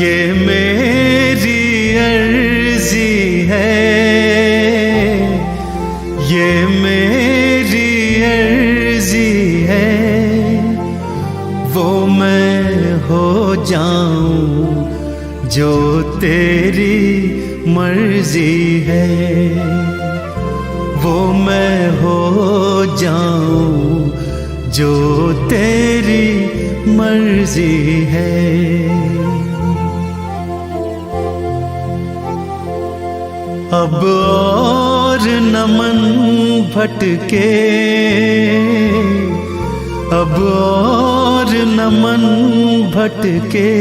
ये मेरी अर्जी है, ये मेरी अर्जी है, वो मैं हो जाऊं जो तेरी मर्जी है, वो मैं हो जाऊं जो तेरी मर्जी है। अब और न मन भटके, अब और न मन भटके,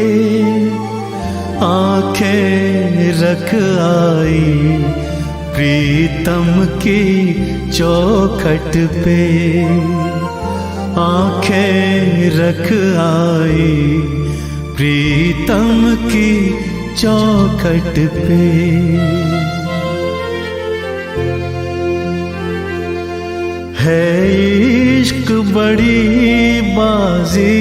आंखें रख आई प्रीतम की चौखट पे, आंखें रख आई प्रीतम की चौखट पे। है इश्क बड़ी बाजी,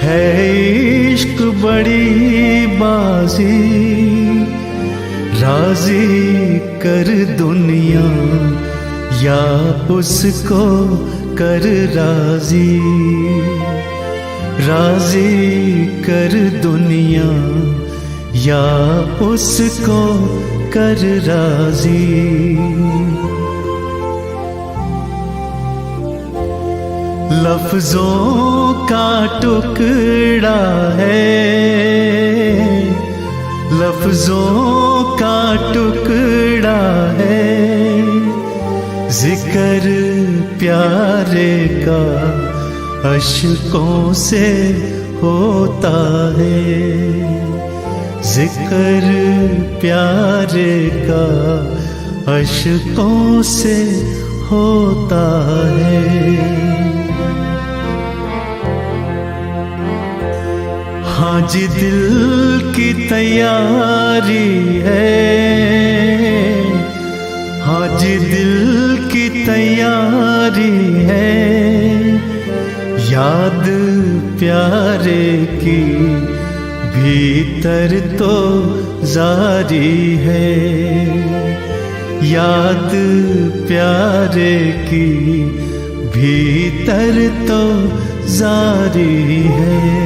है इश्क बड़ी बाजी, राजी कर दुनिया या उसको कर राजी, राजी कर दुनिया या उसको कर राजी। लफ्जों का टुकड़ा है, लफ्जों का टुकड़ा है, जिक्र प्यारे का अश्कों से होता है, जिक्र प्यारे का अश्कों से होता है। हाँ जी दिल की तैयारी है, हाँ जी दिल की तैयारी है, याद प्यारे की भीतर तो जारी है, याद प्यारे की भीतर तो जारी है।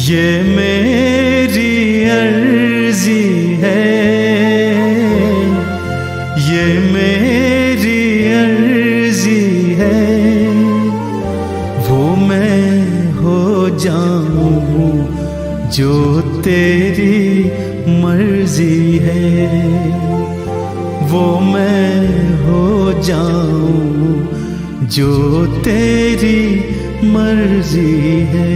ये मेरी अर्जी है, ये मेरी अर्जी है, वो मैं हो जाऊं जो तेरी मर्जी है, वो मैं हो जाऊं जो तेरी मर्जी है।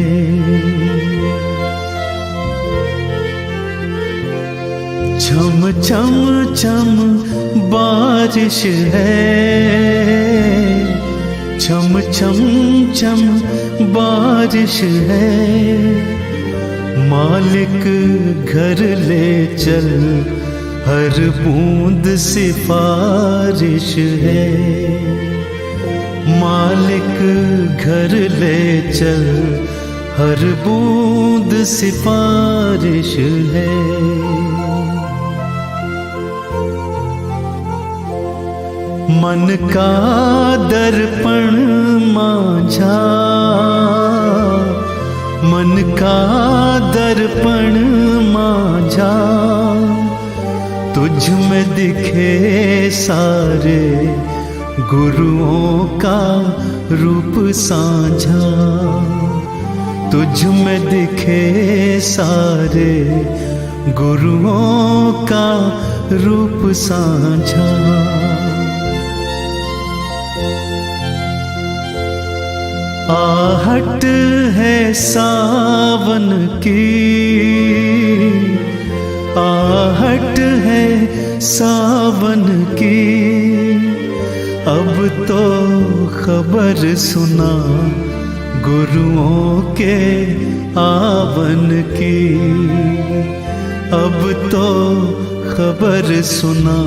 छम छम छम बारिश है, छम छम छम बारिश है, मालिक घर ले चल हर बूंद सिफारिश है, मालिक घर ले चल हर बूंद सिफारिश है। मन का दर्पण मांझा, मन का दर्पण मांझा, तुझ में दिखे सारे गुरुओं का रूप साझा, तुझ में दिखे सारे गुरुओं का रूप साझा। आहट है सावन की, आहट है सावन की, अब तो खबर सुना गुरुओं के आवन की, अब तो खबर सुना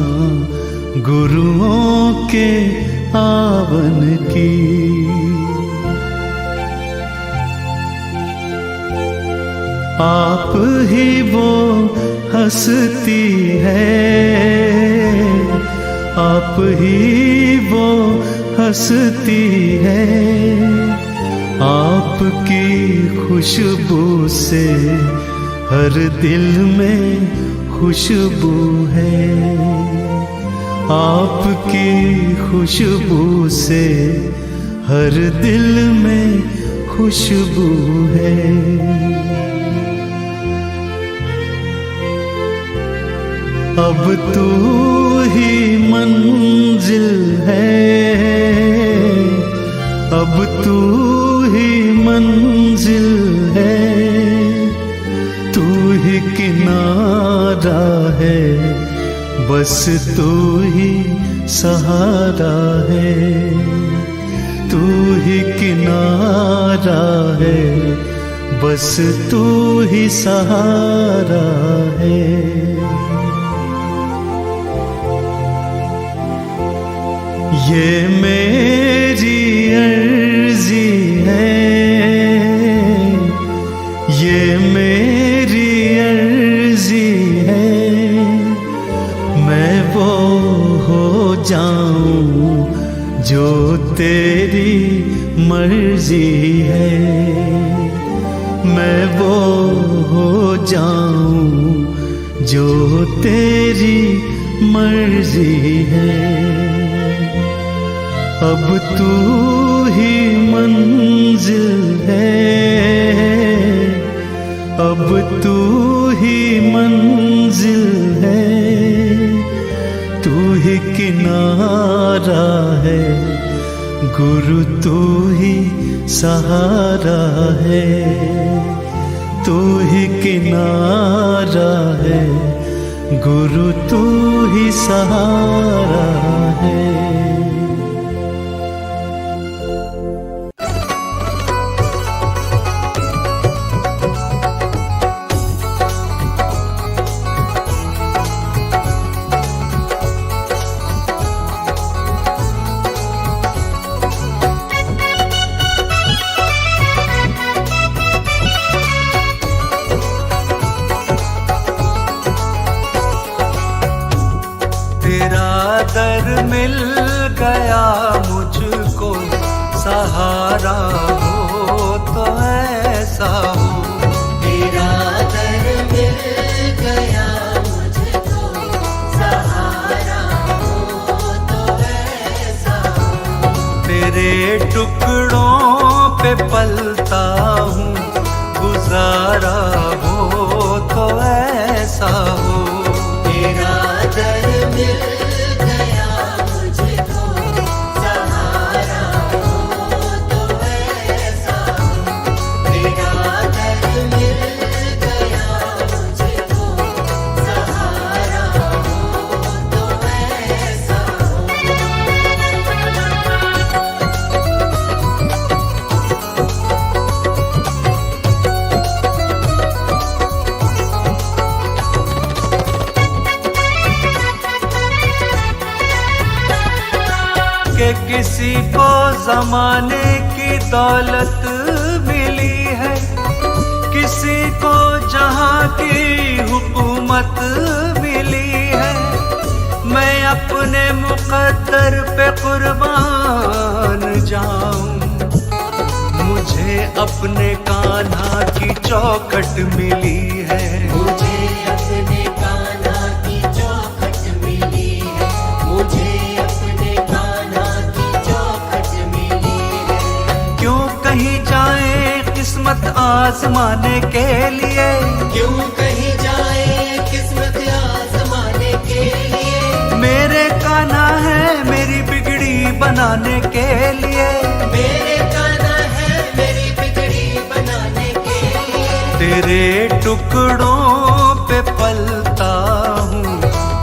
गुरुओं के आवन की। आप ही वो हंसती है, आप ही वो हंसती है। आपकी खुशबू से हर दिल में खुशबू है, आपकी खुशबू से हर दिल में खुशबू है। अब तू ही मंजिल है, अब तू ही मंजिल है, तू ही किनारा है, बस तू ही सहारा है, तू ही किनारा है, बस तू ही सहारा है। ये मेरी अर्जी है, ये मेरी अर्जी है, मैं वो हो जाऊं जो तेरी मर्जी है, मैं वो हो जाऊं जो तेरी मर्जी है। अब तू ही मंजिल है, अब तू ही मंजिल है, तू ही किनारा है, गुरु तू ही सहारा है, तू ही किनारा है, गुरु तू ही सहारा है। दर मिल गया मुझको, सहारा हो तो ऐसा हो। तेरा दर मिल गया मुझको, सहारा हो तो ऐसा हो। तेरे टुकड़ों पे पलता हूँ, गुजारा हो तो ऐसा हो। तेरा दर मिल गया मुझको, सहारा हो तो ऐसा हो। तेरा दर मिल गया मुझको, सहारा हो तो ऐसा हो। कि किसी को ज़माने की दौलत मिली है, किसी को जहाँ की हुकूमत मिली है। मैं अपने मुक़द्दर पे कुर्बान जाऊं, मुझे अपने कान्हा की चौखट मिली है। मुझे अपने कान्हा की चौखट मिली है, मुझे अपने कान्हा की चौखट मिली है। क्यों कहीं जाए किस्मत आजमाने के लिए, क्यों कहीं जाए किस्मत आजमाने के लिए। मेरे कान्हा है मेरी बिगड़ी बनाने के लिए। मेरे कान्हा है मेरी बिगड़ी बनाने के लिए। तेरे टुकड़ों पे पलता हूँ,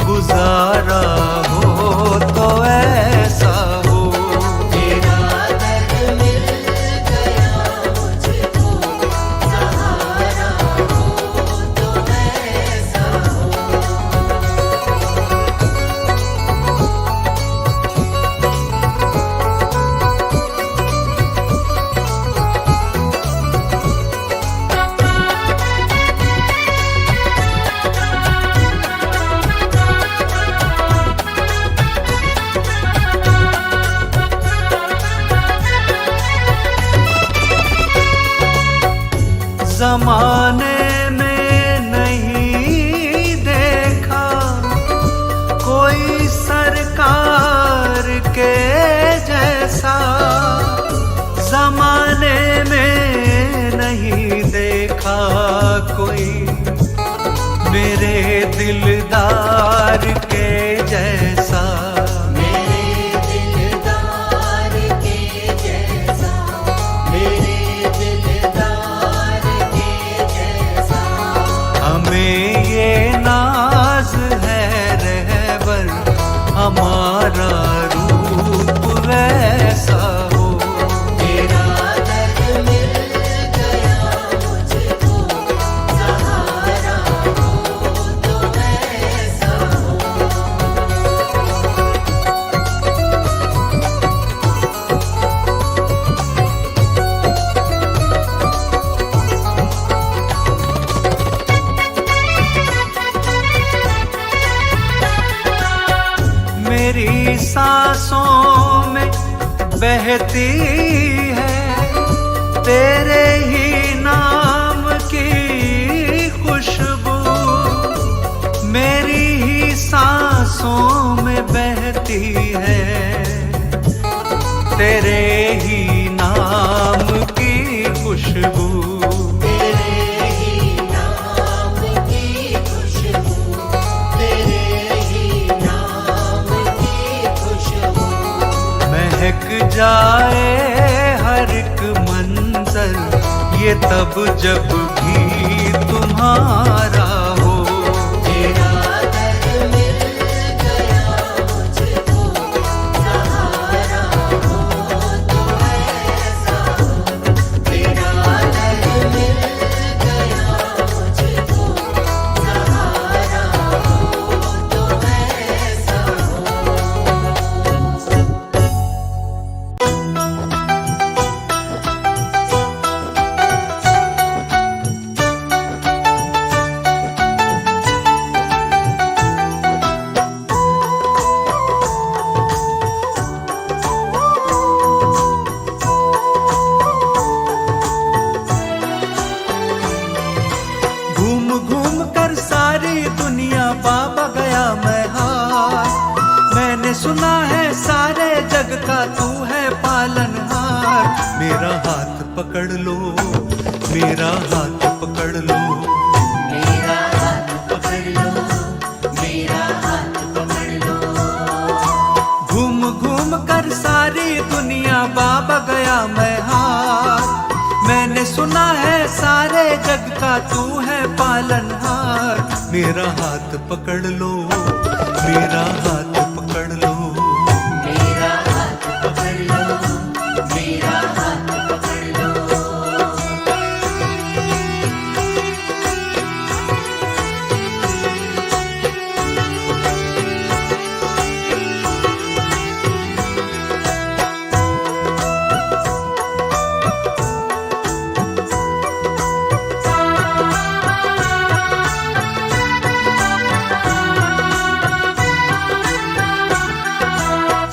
गुजारा हो तो ऐसा हो। तेरा दर मिल गया मुझको, सहारा हो तो ऐसा हो। जमाने में नहीं देखा कोई सरकार के जैसा, जमाने में नहीं देखा कोई मेरे दिलदार के जैसा, मेरे दिलदार के जैसा, मेरे दिलदार के जैसा। हमें ये नाज है रहबर हमारा रूप वैसा हो। तेरा दर मिल गया मुझको, सहारा हो तो ऐसा हो। मेरी सांसों में बहती है तेरे ही नाम की खुशबू, मेरी ही सांसों में बहती है तेरे ही नाम की खुशबू। तेरे ही नाम की खुशबू, तेरे ही नाम की खुशबू। महक जाए हर एक मंजर ये तब जब भी तुम्हारा हो। तेरा दर मिल गया मुझको, सहारा हो तो ऐसा हो। तेरा दर मिल गया मुझको, सहारा हो तो ऐसा हो। घूम घूम कर सारी दुनिया बाबा गया मैं हार, मैंने सुना है सारे जग का तू है पालनहार। मेरा हाथ पकड़ लो, मेरा हाथ पकड़ लो, मेरा हाथ पकड़ लो, मेरा हाथ पकड़ लो। घूम घूम कर सारी दुनिया बाबा गया मैं हार, मैंने सुना है सारे जग का तू है पालनहार। मेरा हाथ पकड़ लो, मेरा हाथ पकड़ लो, मेरा हाथ पकड़ लो, मेरा हाथ पकड़ लो।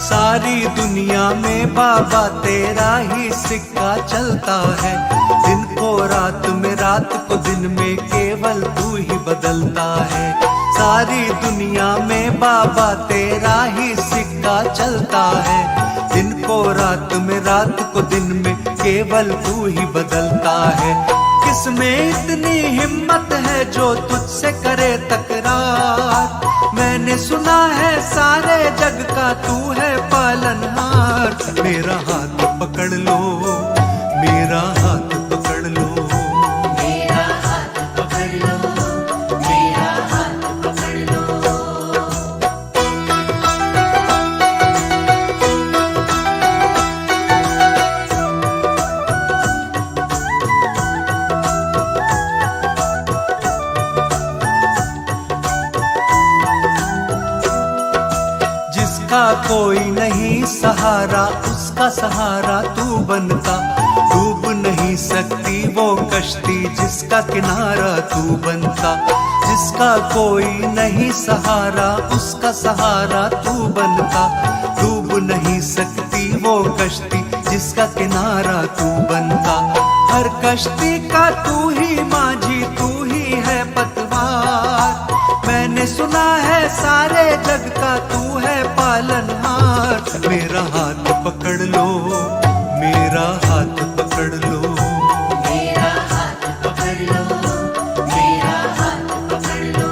सारी दुनिया में बाबा तेरा ही सिक्का चलता है, दिन को रात में रात को दिन में केवल तू ही बदलता है। सारी दुनिया में बाबा तेरा ही सिक्का चलता है, दिन को रात में रात को दिन में केवल तू ही बदलता है। किसमें इतनी हिम्मत है जो तुझसे करे तकरार, मैंने सुना है सारे जग का तू है पालनहार। मेरा हाथ पकड़ लो, मेरा हाथ पकड़ लो, मेरा हाथ पकड़ लो, मेरा हाथ पकड़ लो। जिसका कोई नहीं सहारा उसका सहारा तू बनता, डूब नहीं सकती वो कश्ती जिसका किनारा तू बनता। जिसका कोई नहीं सहारा उसका सहारा तू बनता, डूब नहीं सकती वो कश्ती जिसका किनारा तू बनता। हर कश्ती का तू ही माझी, तू ही है पतवार। मैंने सुना है सारे जग का तू है पालनहार। मेरा हाथ पकड़ लो, मेरा हाथ पकड़ लो, मेरा हाथ पकड़ लो, मेरा हाथ पकड़ लो।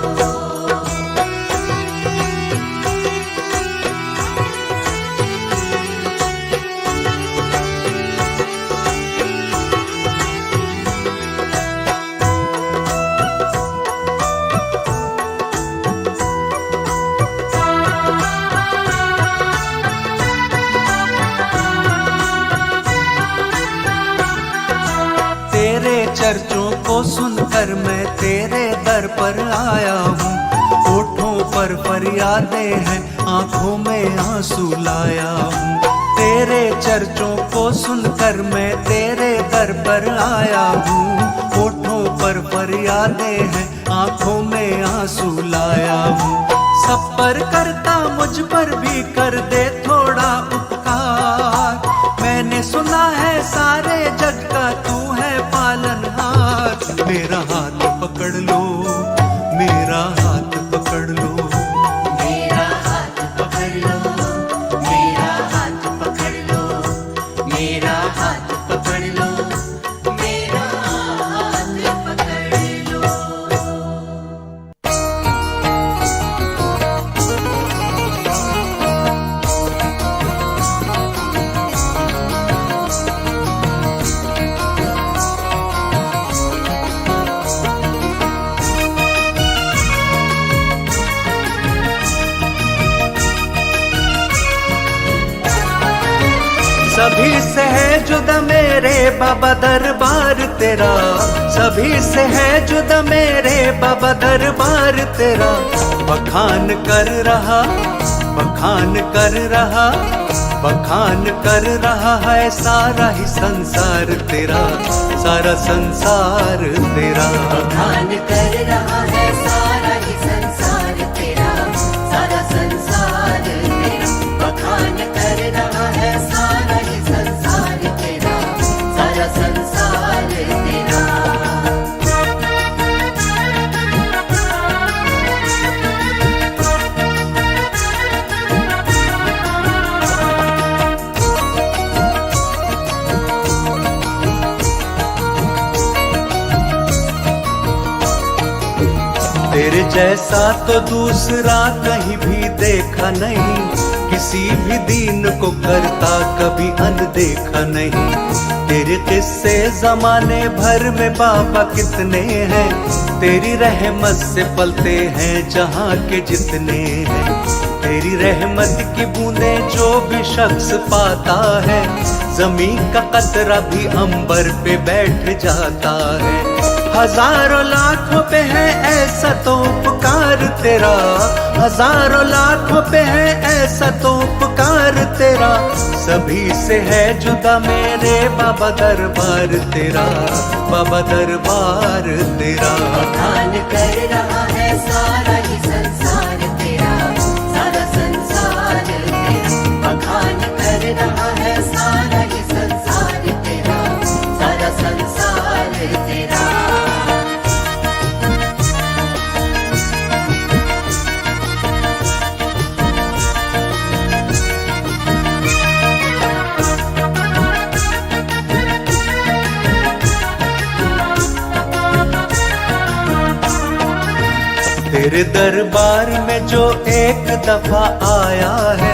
तेरे चर्चों को सुनकर मैं तेरे दर पर आया हूँ। होठों पर फरियादें हैं, आंखों में आंसू लाया हूँ। तेरे चर्चों को सुनकर मैं तेरे दर पर आया हूँ। होठों पर फरियादें हैं, आंखों में आंसू लाया हूँ। सब पर करता मुझ पर भी कर दे थोड़ा उपकार। मैंने सुना है सारे जग का तू है पालनहार। मेरा हाथ पकड़ लो, मेरा हाथ पकड़ लो, मेरा हाथ पकड़ लो, मेरा हाथ पकड़ लो, मेरा हाथ पकड़ लो, मेरा हाथ पकड़ लो। सभी से है जुदा मेरे बाबा दरबार तेरा। सभी से है जुदा मेरे बाबा दरबार तेरा। बखान कर रहा, बखान कर रहा, बखान कर रहा है सारा ही संसार तेरा, सारा संसार तेरा। बखान कर रहा है सारा ही संसार तेरा, सारा संसार तेरा। बखान कर रहा है सारा ही संसार तेरा, सारा संसार तेरा। तेरे जैसा तो दूसरा कहीं भी देखा नहीं। किसी भी दीन को करता कभी अनदेखा नहीं। तेरे किस्से जमाने भर में बाबा कितने हैं। तेरी रहमत से पलते हैं जहाँ के जितने हैं। तेरी रहमत की बूंदें जो भी शख्स पाता है, जमीन का कतरा भी अंबर पे बैठ जाता है। हजारों लाखों पे है ऐसा तो उपकार तेरा। हजारों लाखों पे है ऐसा तो उपकार तेरा। सभी से है जुदा मेरे बाबा दरबार तेरा, बाबा दरबार तेरा। बखान कर रहा है सारा ही संसार तेरा, सारा संसार तेरा। बखान कर रहा है सारा ही संसार तेरा, सारा संसार तेरा। तेरे दरबार में जो एक दफा आया है,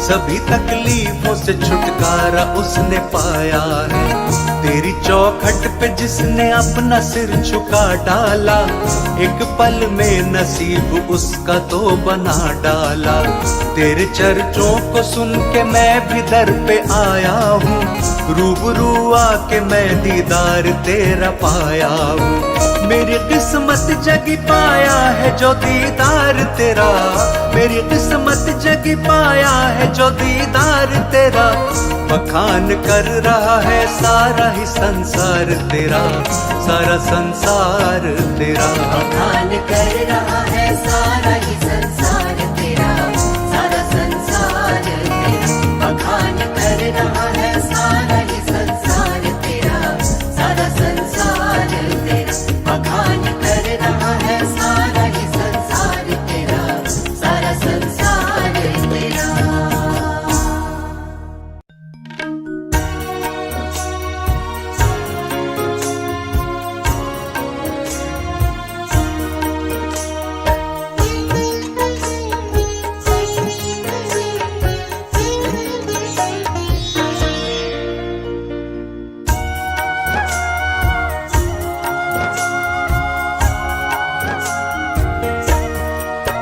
सभी तकलीफों से छुटकारा उसने पाया है। तेरी चौखट पे जिसने अपना सिर झुका डाला, एक पल में नसीब उसका तो बना डाला। तेरे चर्चों को सुन के मैं भी दर पे आया हूँ। रूबरू आके मैं दीदार तेरा पाया हूँ। मेरी किस्मत जगी पाया है जो दीदार तेरा। मेरी किस्मत जगी पाया है जो दीदार तेरा। बखान कर रहा है सारा ही संसार तेरा, सारा संसार तेरा। बखान कर रहा है सारा ही संसार तेरा, सारा संसार तेरा। बखान कर रहा है सारा ही संसार तेरा, सारा सारा संसार तेरा बखान कर रहा है, सारा ही संसार तेरा, सारा संसार तेरा।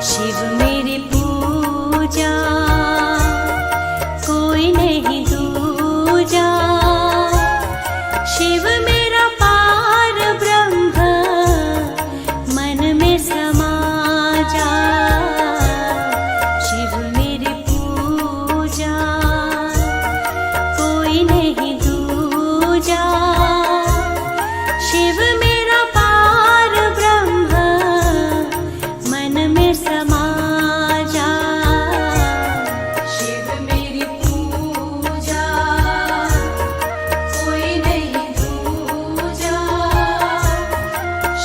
शिव मेरी पूजा कोई नहीं दूजा, शिव मेरा पार ब्रह्म मन में समा जा। शिव मेरी पूजा कोई नहीं दूजा, शिव मेरा पार ब्रह्म मन में समा जा। शिव मेरी पूजा कोई नहीं दूजा,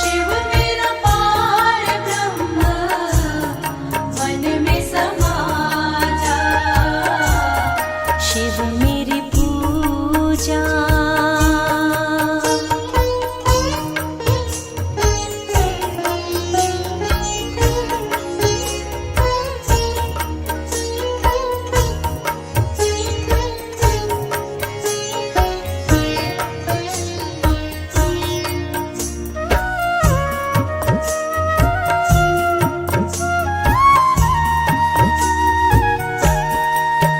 शिव मेरा पार ब्रह्म मन में समा जा। शिव मेरी पूजा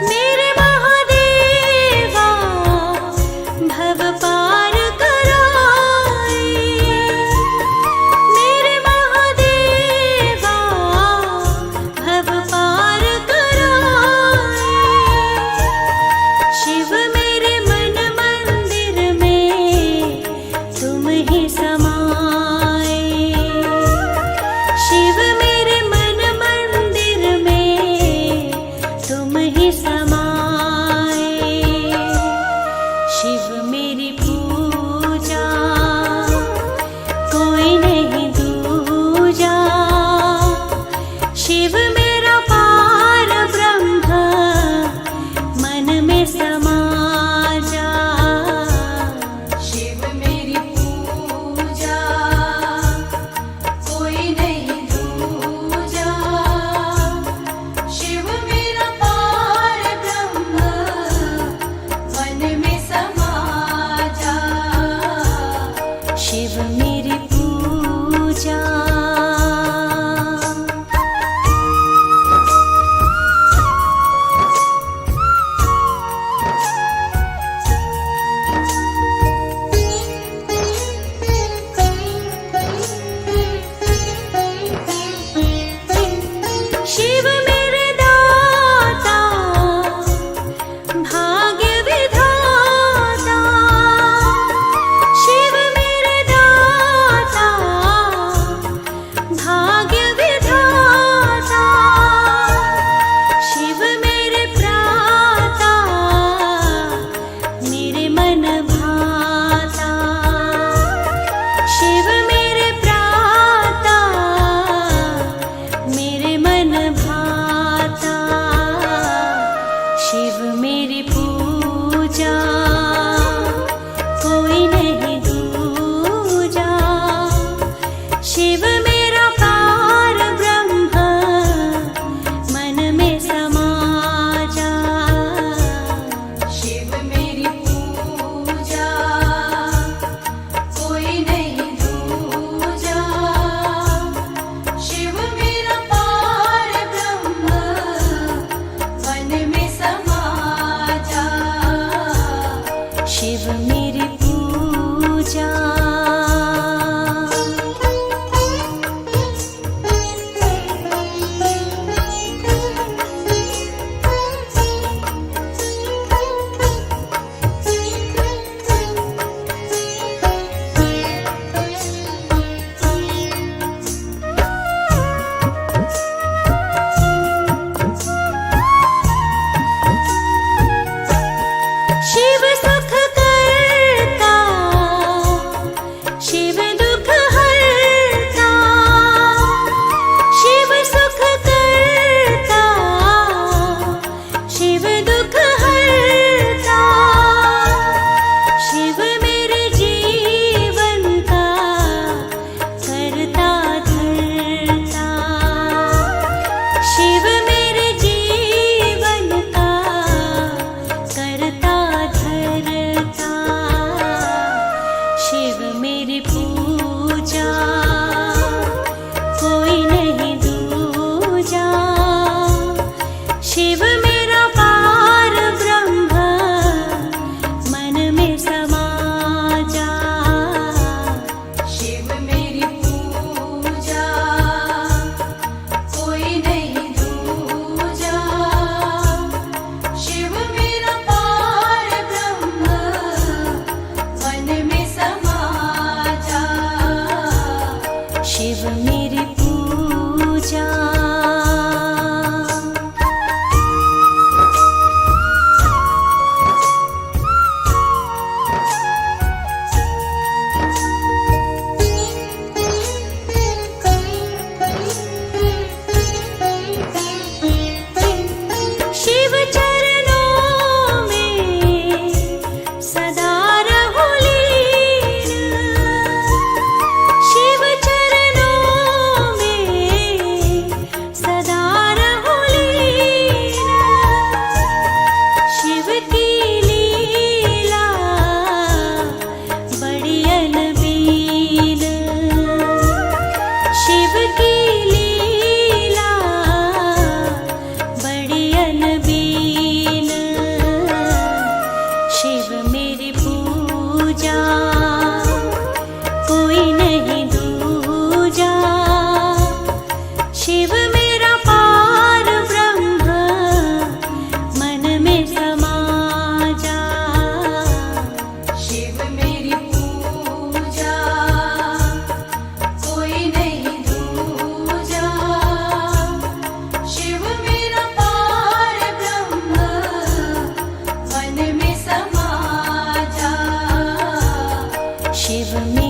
मेरे महादेवा भव पार कराए। मेरे महादेवा भव पार कराए। शिव मेरे मन मंदिर में तुम ही समाए। शिव मेरे मन मंदिर में तुम ही समाए। शिव मेरी पूजा कोई नहीं दूजा, शिव मेरा पार ब्रह्म मन में समा जा। शिव मेरी पूजा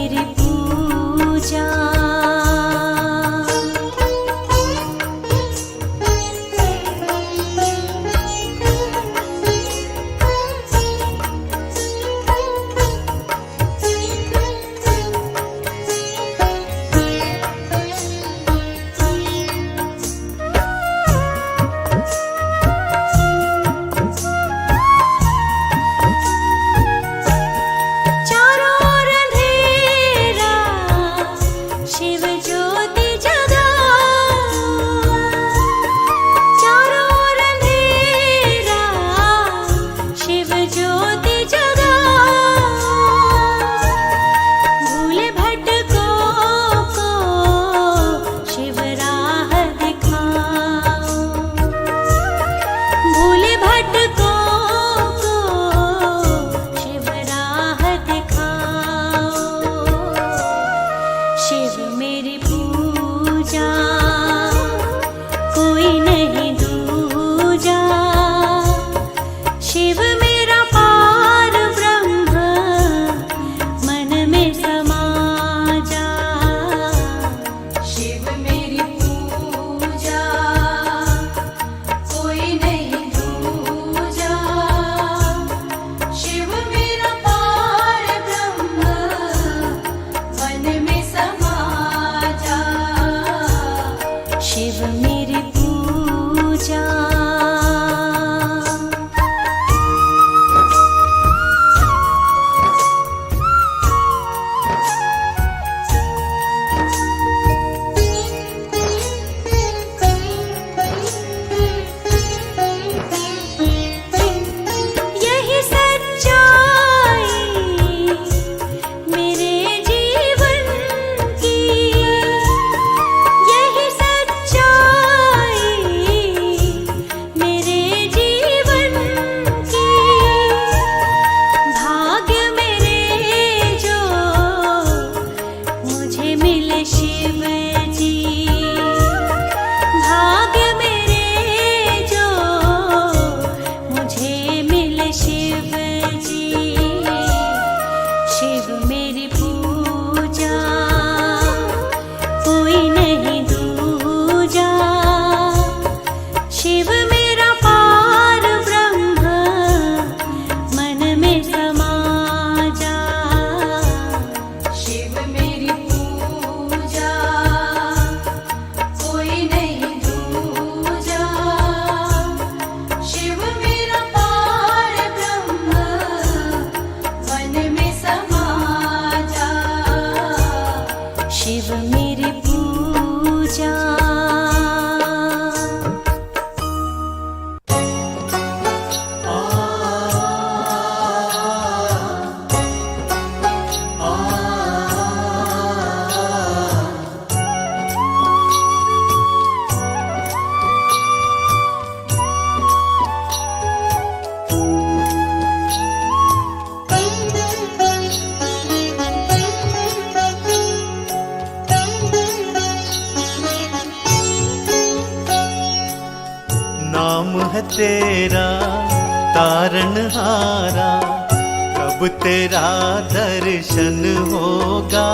मेरी पूजा। तेरा तारनहारा, कब तेरा दर्शन होगा।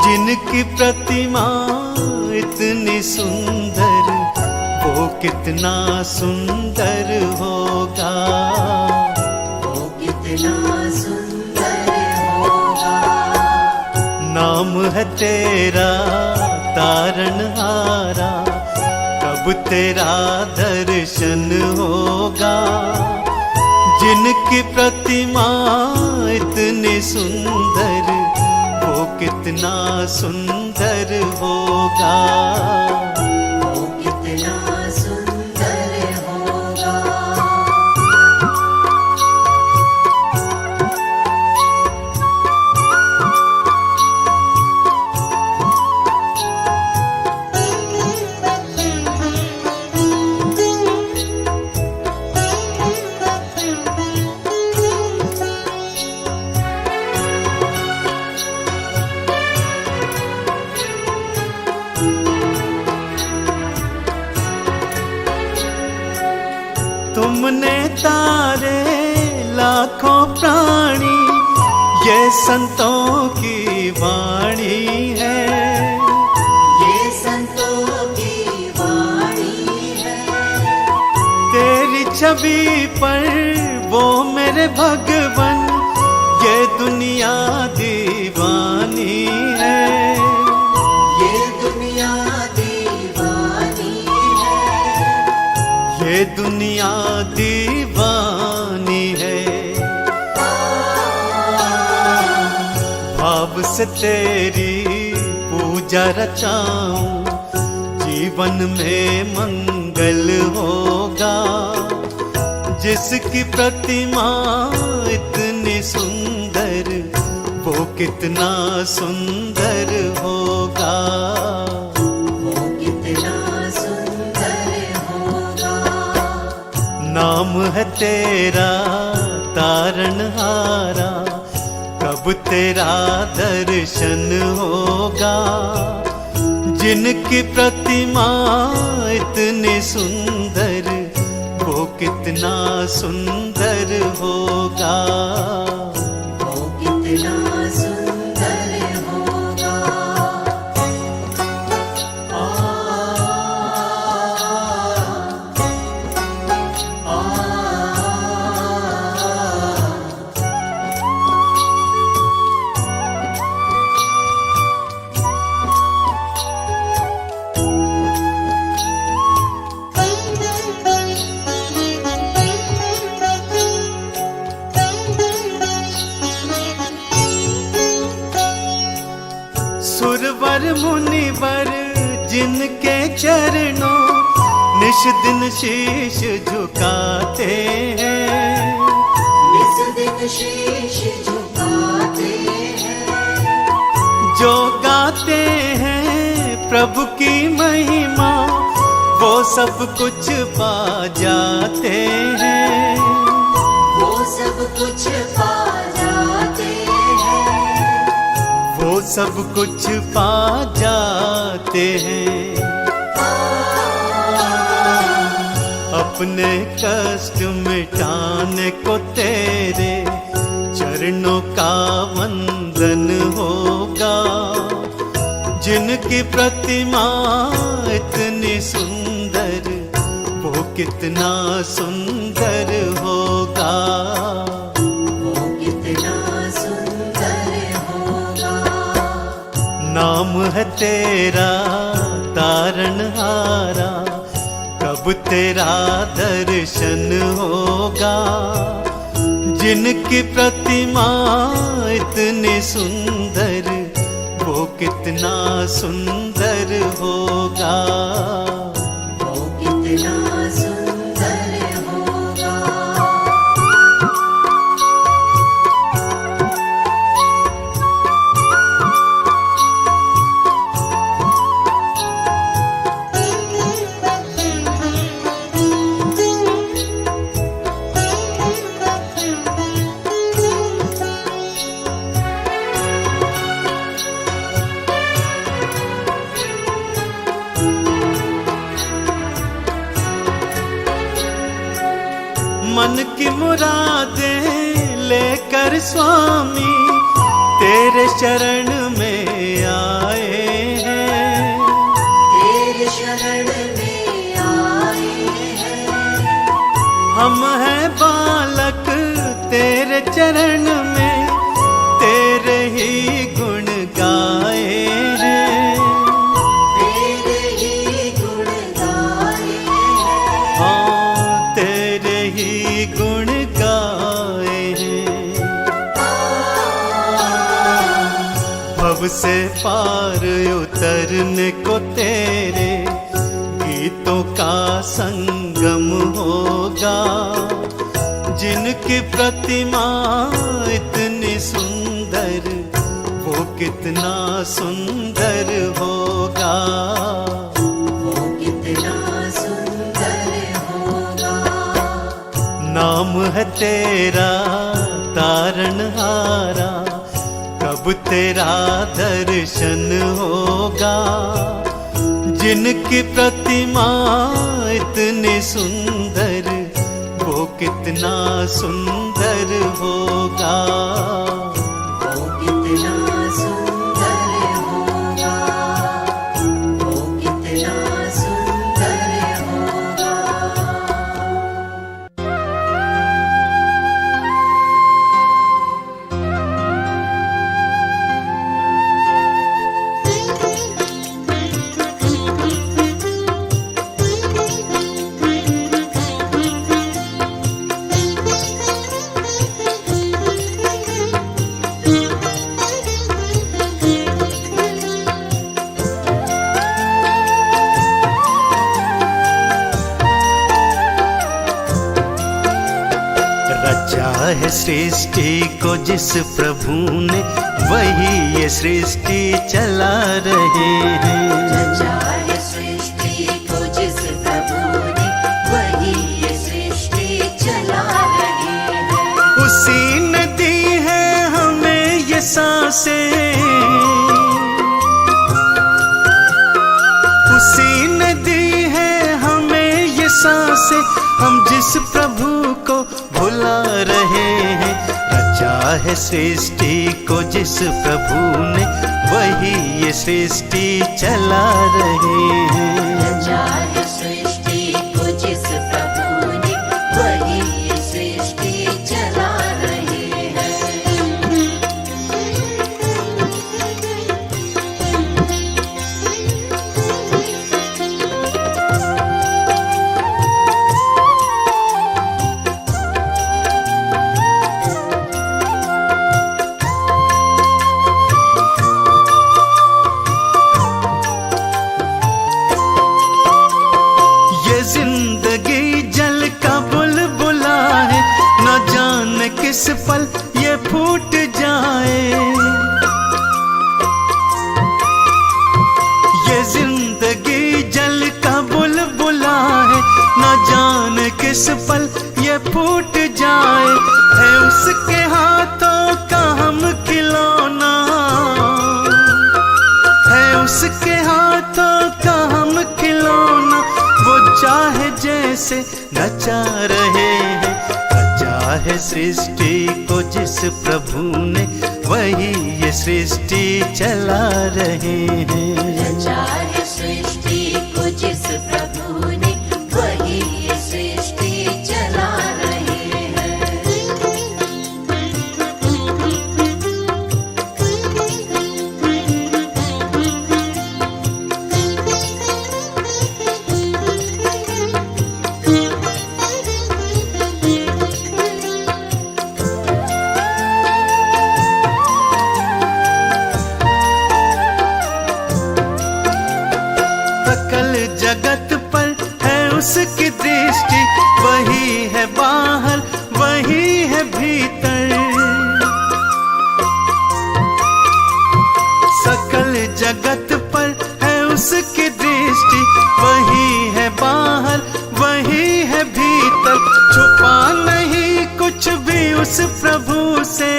जिनकी प्रतिमा इतनी सुंदर, वो कितना सुंदर होगा। वो कितना सुंदर होगा। नाम है तेरा तारनहारा, कब तेरा दर्शन होगा। जिनकी प्रतिमा इतनी सुंदर, वो कितना सुंदर होगा। वो कितना सुंदर होगा। तुमने तारे लाखों प्राणी, ये संतों की पृथ्वी पर वो मेरे भगवन, ये दुनिया दीवानी है, ये दुनिया दीवानी है, ये दुनिया दीवानी है। भाव से तेरी पूजा रचाऊं, जीवन में मंगल होगा। जिसकी प्रतिमा इतनी सुंदर, वो कितना सुंदर होगा, वो कितना सुंदर होगा। नाम है तेरा तारनहारा, कब तेरा दर्शन होगा। जिनकी प्रतिमा इतनी सुंदर, वो कितना सुंदर होगा, वो कितना सुंदर होगा। सुरवर मुनिवर जिनके चरणों निश दिन शीश झुकाते हैं, इस दिन शीश झुकाते हैं, जो गाते हैं प्रभु की महिमा, वो सब कुछ पा जाते हैं, वो सब कुछ पा जाते हैं, वो सब कुछ पा जाते हैं। अपने कष्ट मिटाने को तेरे चरणों का वंदन होगा। जिनकी प्रतिमा इतनी सुंदर, वो कितना सुंदर होगा, वो कितना सुंदर होगा। नाम है तेरा तारनहारा, कब तेरा दर्शन होगा। जिनकी प्रतिमा इतनी सुंदर, वो कितना सुंदर होगा, वो कितना सुंदर होगा। मन की मुरादें लेकर स्वामी तेरे शरण में आए हैं, तेरे शरण में आए हैं। हम हैं बालक तेरे चरण में, तेरे ही गुण गाए हैं, तेरे ही गुण गाए हैं। हाँ तेरे ही गुण गाए हैं। भव से पार उतरने को तेरे गीतों का संगम होगा। जिनकी प्रतिमा इतनी सुंदर, वो कितना सुंदर होगा, वो कितना सुंदर होगा। नाम है तेरा तारनहारा, कब तेरा दर्शन होगा। जिनकी प्रतिमा इतनी सुंदर, वो कितना सुंदर होगा, वो कितना सुंदर होगा, वो कितना सुंदर होगा। सृष्टि को जिस प्रभु ने, वही ये सृष्टि चला रहे हैं। रचा है सृष्टि को जिस प्रभु ने, वही ये सृष्टि चला रहे हैं। उसी ने दी है हमें ये सांसें, उसी ने दी है हमें ये सांसें, हम जिस प्रभु को भुला रहे हैं। रचा है सृष्टि को जिस प्रभु ने, वही ये सृष्टि चला रहे हैं। रचा है सृष्टि को जिस प्रभु ने, वही ये सृष्टि चला रहे हैं। ये जिंदगी जल का बुलबुला है, न जाने किस पल ये फूट जाए। ये जिंदगी जल का बुलबुला है, न जाने किस पल ये फूट जाए। है उसके हाथों का हम खिलौना, है उसके हाथों का हम खिलौना, वो चाहे जैसे नचा रहे हैं। रचा है सृष्टि को जिस प्रभु ने, वही ये सृष्टि चला रहे हैं। रचा है सृष्टि को जिस प्रभु ने, वही ये सृष्टि चला रहे हैं। सकल जगत पर है उसकी दृष्टि, वही है बाहर वही है भीतर। सकल जगत पर है उसकी दृष्टि, वही है बाहर वही है भीतर। छुपा नहीं कुछ भी उस प्रभु से,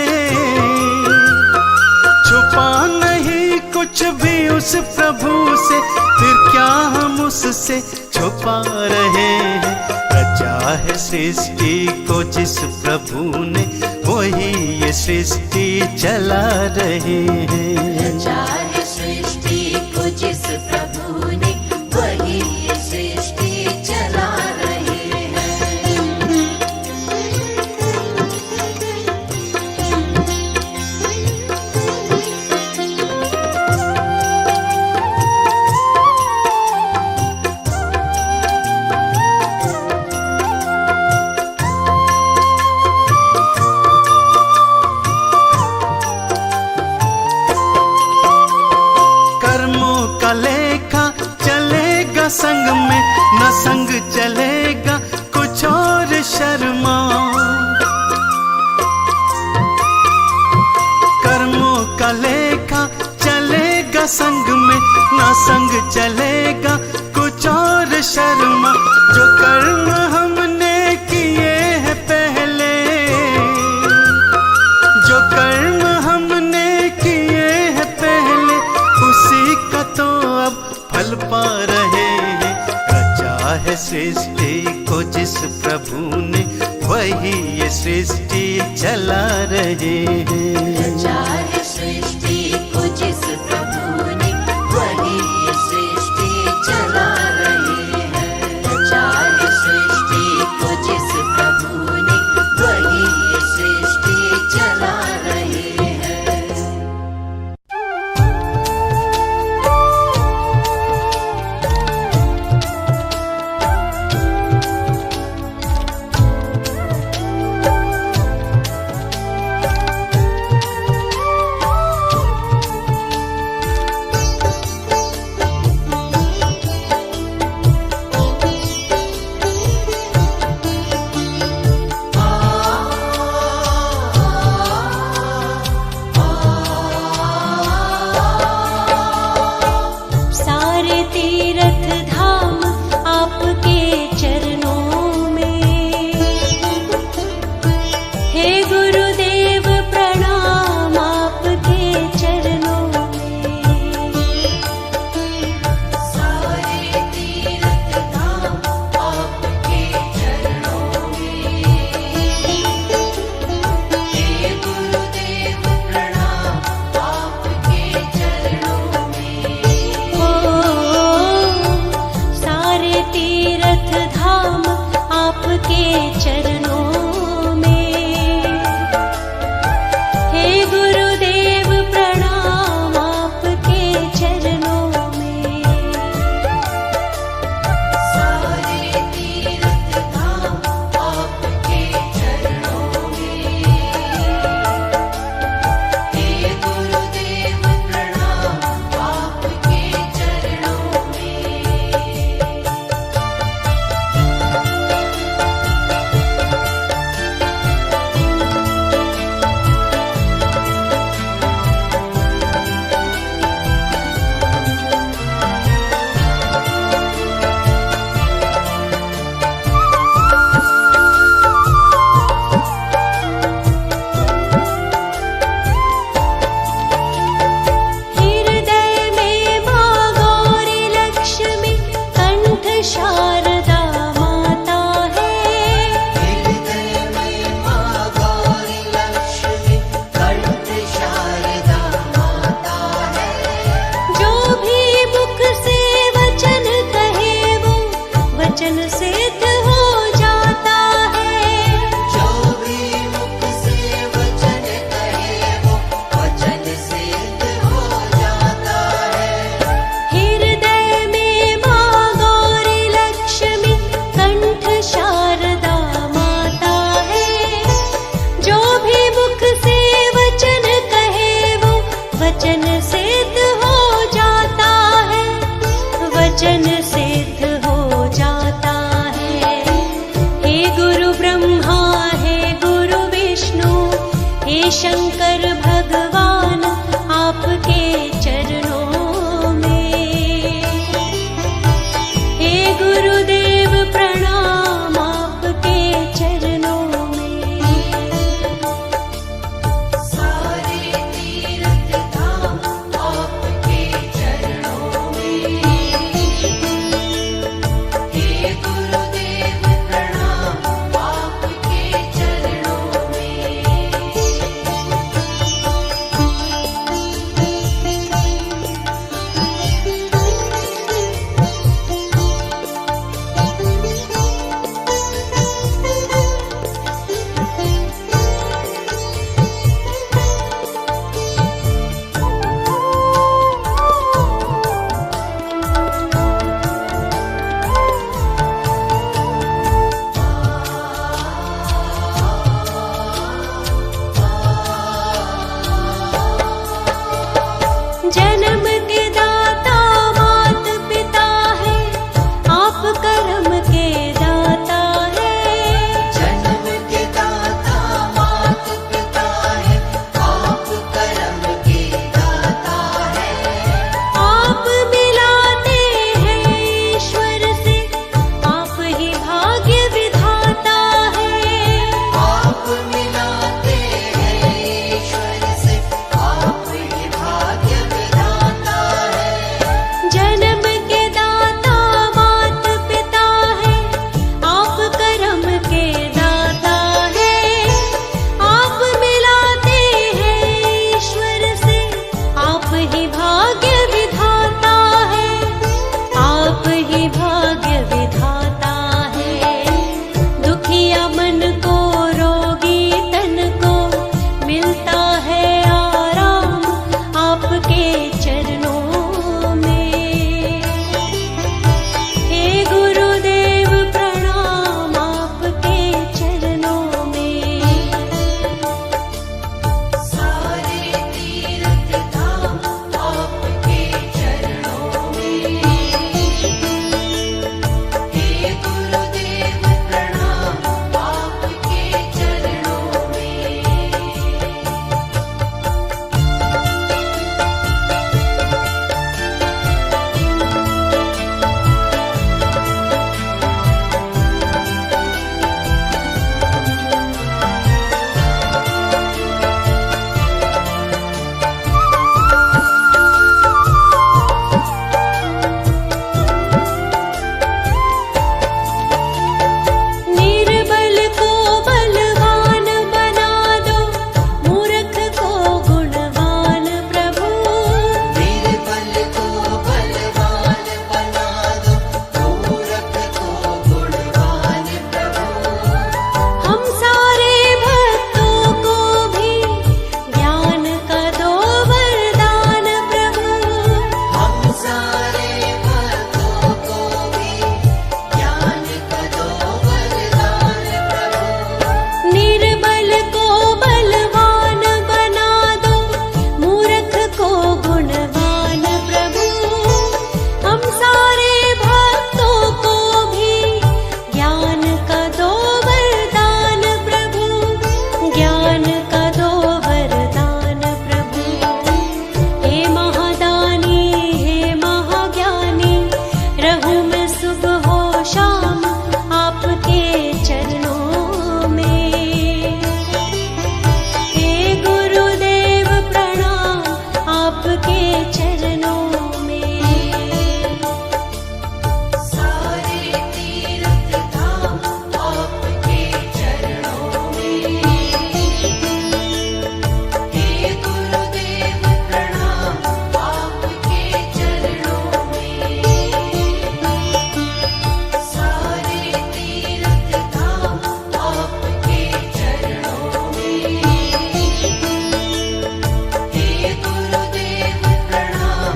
छुपा नहीं कुछ भी उस प्रभु से, फिर क्या हम उससे छुपा रहे हैं। रचा है सृष्टि को जिस प्रभु ने, वही ये सृष्टि चला रहे हैं। रचा है सृष्टि को जिस प्रभु ने, वही ये सृष्टि चला रहे हैं। कर्मों का लेखा चलेगा संग में, न संग चलेगा कुछ और शर्मा। कर्मों का लेखा चलेगा संग में, न संग चलेगा कुछ और शर्मा। जो कर्म हमने किए हैं पहले, जो कर्म हमने किए हैं पहले, उसी का तो अब फल पा रहे हैं। रचा है सृष्टि को जिस प्रभु ने, वही ये सृष्टि चला रहे हैं। रचा है सृष्टि को जिस प्रभु ने, वही ये सृष्टि चला रहे हैं। रचा है सृष्टि को जिस प्रभु ने, वही ये सृष्टि चला रहे हैं। सिद्ध हो जाता है, वचन सिद्ध हो जाता है। हे गुरु ब्रह्मा, हे गुरु विष्णु, हे शंकर भगवान, आपके चरणों में। हे गुरुदेव प्रणाम, आपके चरणों में। सारे तीर्थ धाम आपके चरणों में। हे गुरुदेव प्रणाम आपके चरणों में। जन्म के दाता मात पिता है, आप कर्म के दाता है। जन्म के दाता मात पिता है, आप कर्म के दाता है। आप मिलाते हैं ईश्वर से, आप ही भाग्य विधाता है। आप मिलाते हैं ईश्वर से, आप ही भाग्य विधाता है। जन्म के दाता मात पिता है, आप कर्म के दाता है। आप मिलाते हैं ईश्वर से, आप ही भाग्य विधाता है। आप ही भाग्य विधाता है। दुखिया मन को, रोगी तन को, मिलता है आराम आपके चरणों में। हे गुरुदेव प्रणाम आपके चरणों में। सारे तीर्थ धाम आपके चरणों में। हे गुरुदेव प्रणाम आपके चरणों में। निर्बल को बलवान बना दो, मूर्ख को गुणवान प्रभु। निर्बल को बलवान बना दो, मूर्ख को गुणवान प्रभु। हम सारे भक्तों को भी ज्ञान का दो वरदान प्रभु। हम सारे भक्तों को भी ज्ञान का दो वरदान प्रभु। निर्बल को बलवान बना दो, मूर्ख को गुणवान प्रभु। हम सारे भक्तों को भी ज्ञान का दो वरदान प्रभु। ज्ञान का दो वरदान प्रभु। हे महादानी, हे महाज्ञानी, रहूं मैं सुबह हो शाम आपके चरणों में। हे गुरुदेव प्रणाम आपके चरणों में। सारे तीर्थ धाम आपके चरणों में। हे गुरुदेव प्रणाम आपके चरणों में। सारे तीर्थ धाम आपके चरणों में। हे गुरुदेव प्रणाम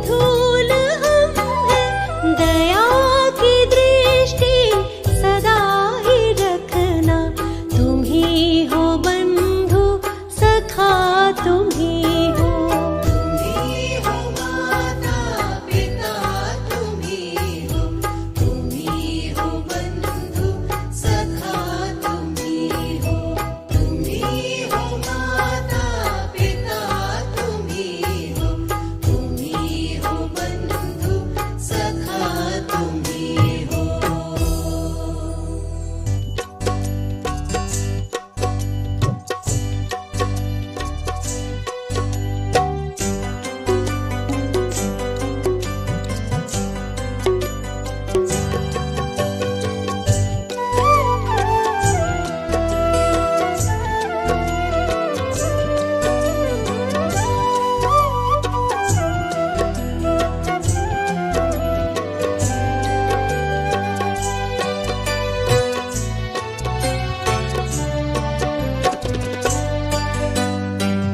धूल हम हैं, दया की दृष्टि सदा ही रखना। तुम ही हो बंधु सखा, तुम ही हो। तुम्ही हो माता पिता, तुम्ही हो बंधु सखा, तुम्ही हो। तुम्ही हो माता पिता, तुम्ही हो बंधु सखा, तुम्ही हो।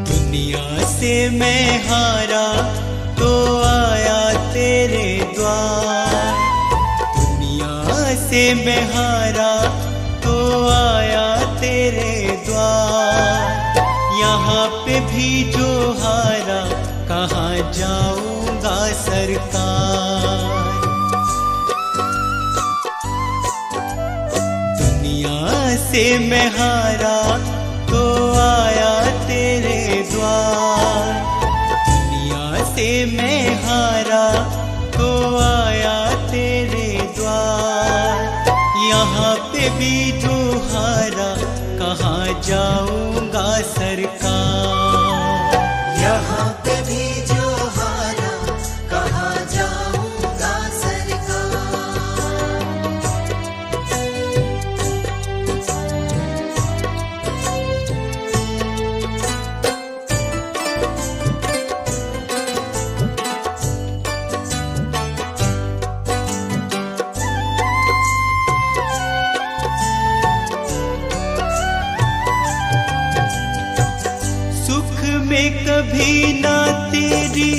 दुनिया से मैं हारा तो आया तेरे द्वार। दुनिया से मैं हारा तो आया तेरे द्वार। यहाँ पे भी जो हारा कहाँ जाऊंगा सरकार। दुनिया से मैं हारा तो आया तेरे द्वार। दुनिया से मैं हारा तो आया तेरे द्वार। यहाँ पे भी जो हारा कहाँ जाऊंगा सरकार। यहाँ पे भी जो हारा कहाँ जाऊंगा सरकार। सुख में कभी ना तेरी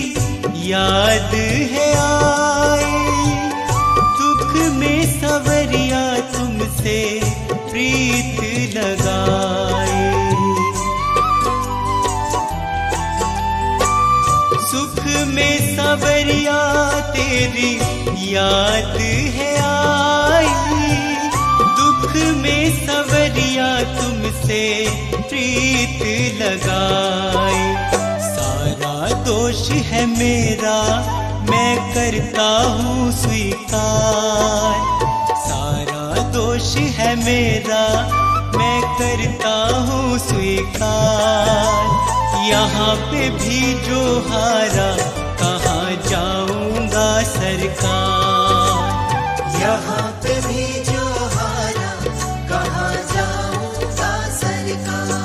याद है आई। दुख में सवरिया तुमसे प्रीत लगाए। सुख में सवरिया तेरी याद है आई। दुख में सवरिया तुमसे प्रीत लगाए। सारा दोष है मेरा मैं करता हूँ स्वीकार। सारा दोष है मेरा मैं करता हूँ स्वीकार। यहाँ पे भी जो हारा कहाँ जाऊंगा सरकार। यहाँ पे भी जो हारा कहाँ जाऊंगा सरकार।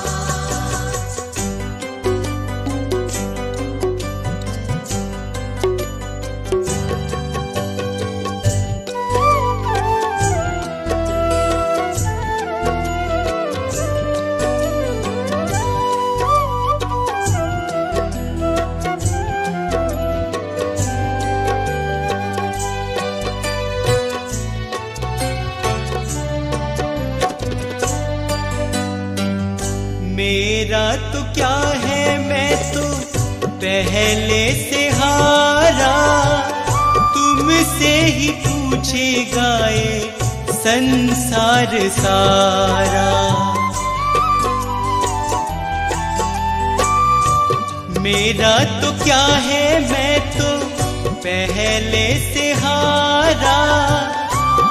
मेरा तो क्या है मैं तो पहले से हारा। तुमसे ही पूछेगा ये संसार सारा। मेरा तो क्या है मैं तो पहले से हारा।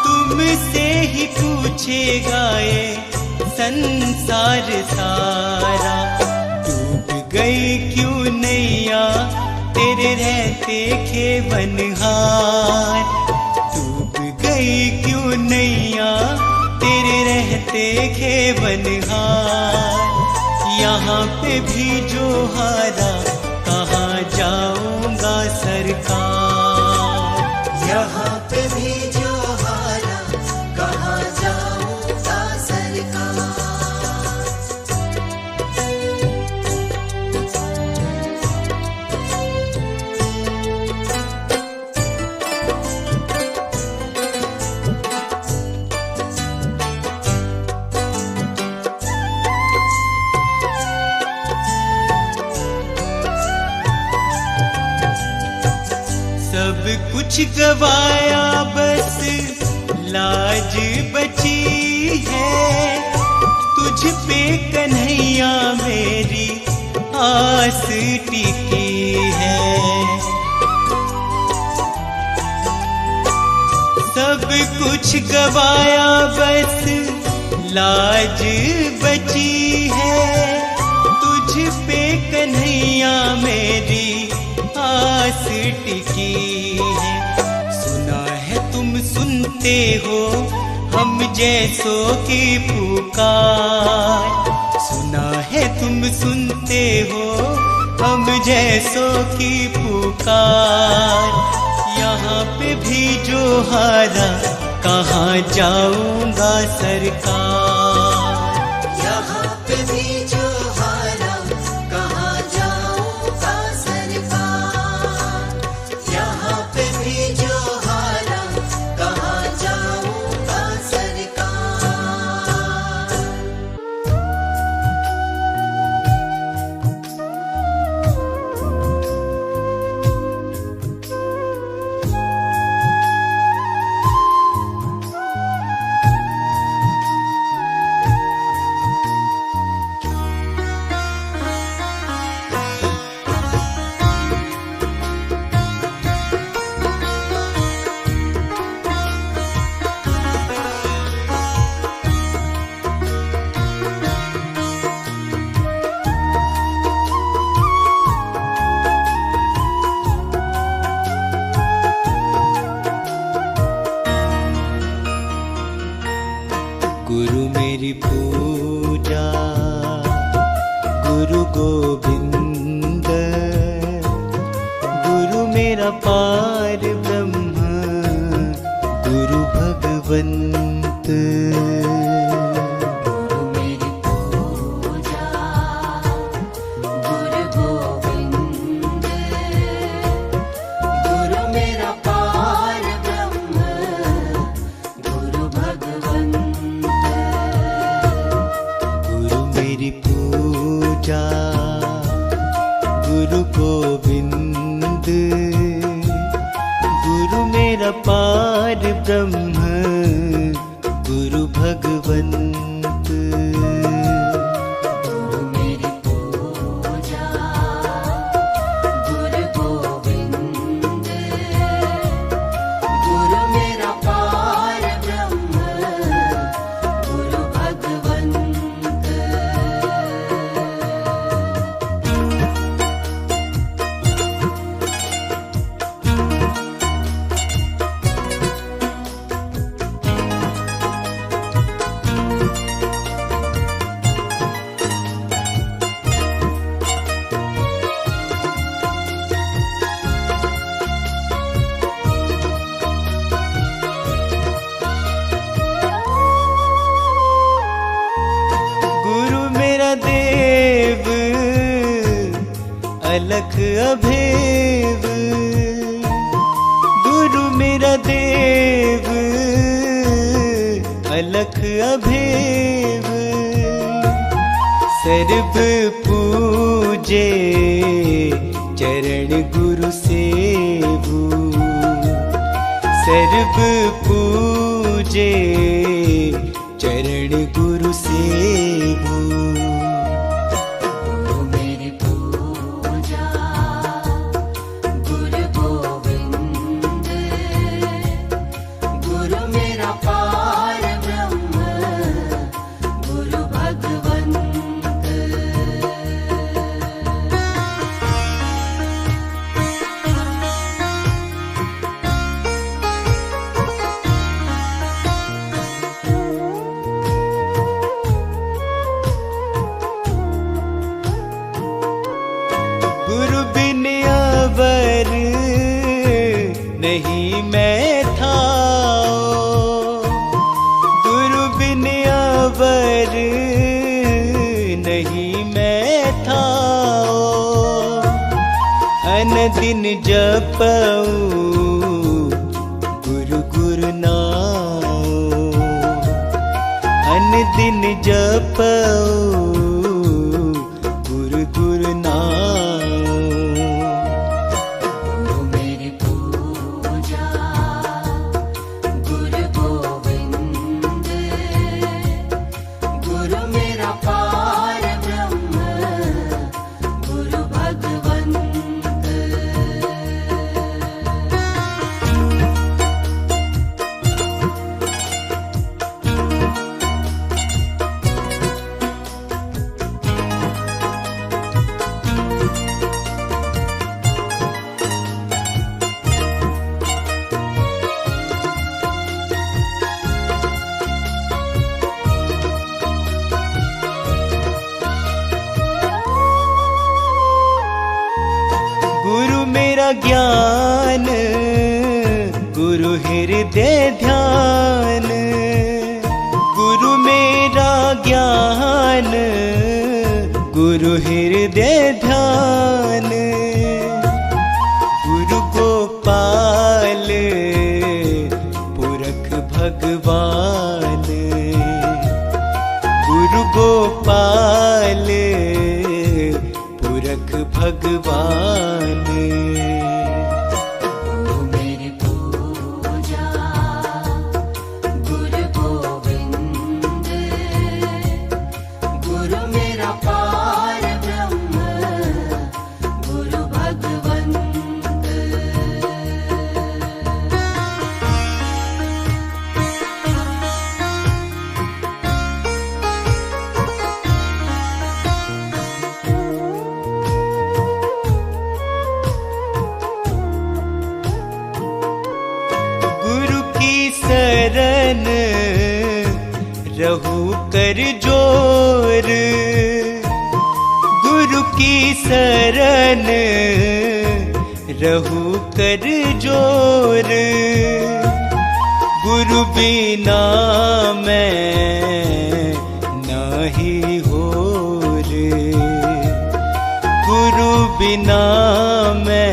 तुमसे ही पूछेगा ये संसार सारा। डूब गई क्यों नैया तेरे रहते खेवनहार। डूब गई क्यों नैया तेरे रहते खेवनहार। यहाँ पे भी जो हारा कहाँ जाऊंगा सरकार। यहाँ पे भी जो हारा कहाँ जाऊंगा सरकार। सब कुछ गवाया बस लाज बची है, तुझ पे कन्हैया मेरी आस टिकी है। सब कुछ गवाया बस लाज बची है, तुझ पे कन्हैया मेरी आस टिकी है। सुना है तुम सुनते हो हम जैसों की पुकार, सुना है तुम सुनते हो हम जैसों की पुकार। यहाँ पे भी जो हारा कहाँ जाऊंगा सरकार, यहाँ पे भी जो हारा कहाँ जाऊंगा सरकार, यहाँ पे भी जो हारा कहाँ जाऊंगा सरकार। गुरु मेरी पूजा गुरु गोविंद, गुरु मेरा पार ब्रह्म गुरु भगवंत। गुरु मेरी पूजा गुरु गोविंद, गुरु मेरा पार ब्रह्म गुरु भगवंत। गुरु मेरी पूजा गुरु गोविंद, गुरु मेरा पार ब्रह्म गुरु भगवंत। गुरु मेरी पूजा गुरु गोविंद, गुरु मेरा पार ब्रह्म गुरु भगवंत। गुरु मेरा देव अलख अभेव, गुरु मेरा देव अलख अभेव। सर्व पूजे चरण गुरु सेवु, सर्व पूजे चरण गुरु सेवु। गुरु मेरी पूजा गुरु गोविंद, गुरु मेरा पार ब्रह्म गुरु भगवंत। गुरु बिन अवर नहीं मैं था, गुरु बिन अवर नहीं मैं था। अन दिन जपऊं गुरु गुरु नाम, अन दिन जपऊं गुरु गुरु नाम। गुरु मेरी पूजा हृदय ध्यान, गुरु मेरा ज्ञान, गुरु हृदय ध्यान, गुरु गोपाल पुरख भगवान, गुरु गोपाल पुरख भगवान। मेरी पूजा गुरु गोविंद, गुरु मेरा पार ब्रह्म, गुरु भगवंत। गुरु की शरण रहू कर जोर, गुरु की शरण रहू कर जोर, गुरु बिना मैं नाही होर, गुरु बिना मैं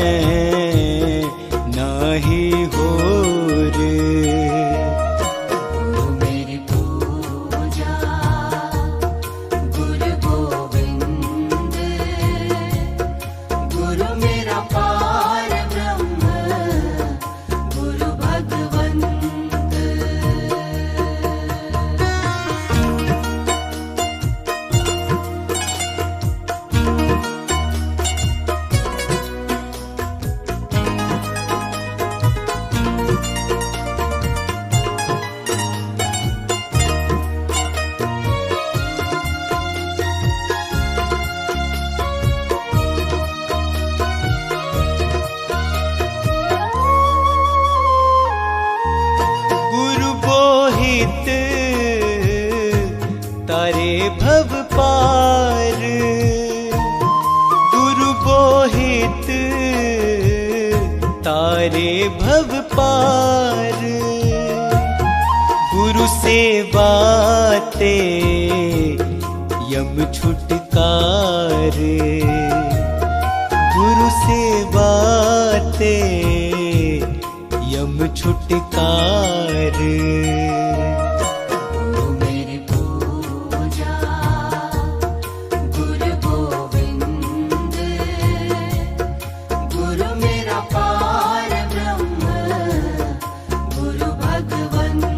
नाही होर। मेरी पूजा गुरु गोविंद, गुरु मेरा पार ब्रह्म, गुरु भगवंत। गुरु बोहित तारे भव पार, गुरु बोहित तारे भव पार, गुरु सेवाते यम छुटकार, गुरु सेवाते यम छुटकार। मेरी पूजा गुरु गोविंद, गुरु मेरा पार ब्रह्म, गुरु भगवंत।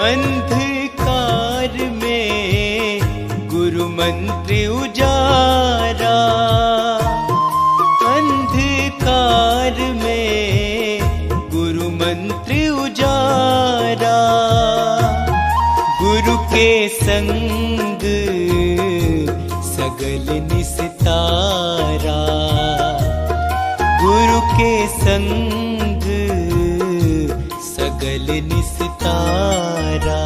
अंधकार में गुरु मंत्र उजारा, अंधकार में गुरु मंत्र उजारा, गुरु के संग सगल निस्तारा, गुरु के संग सगल निस्तारा।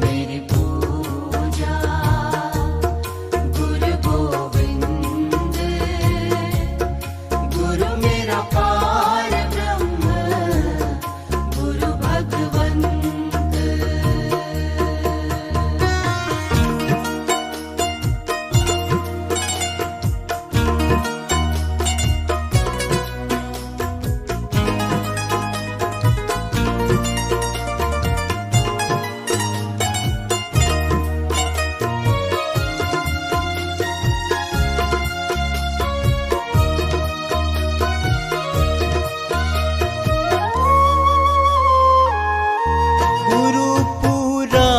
मेरी पूजा गुरु गोविंद, गुरु मेरा पार ब्रह्म, गुरु भगवंत। गुरु पूरा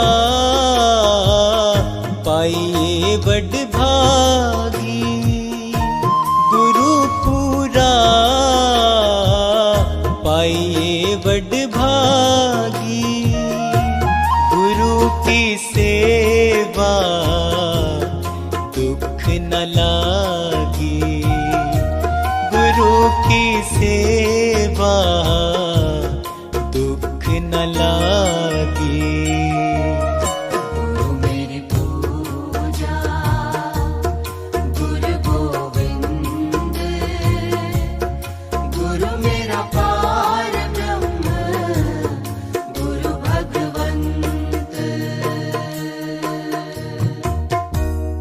पाइए बड़ भागी, गुरु पूरा पाइए बड़ भागी, गुरु की सेवा दुख न लागी, की सेवा दुख न लागी।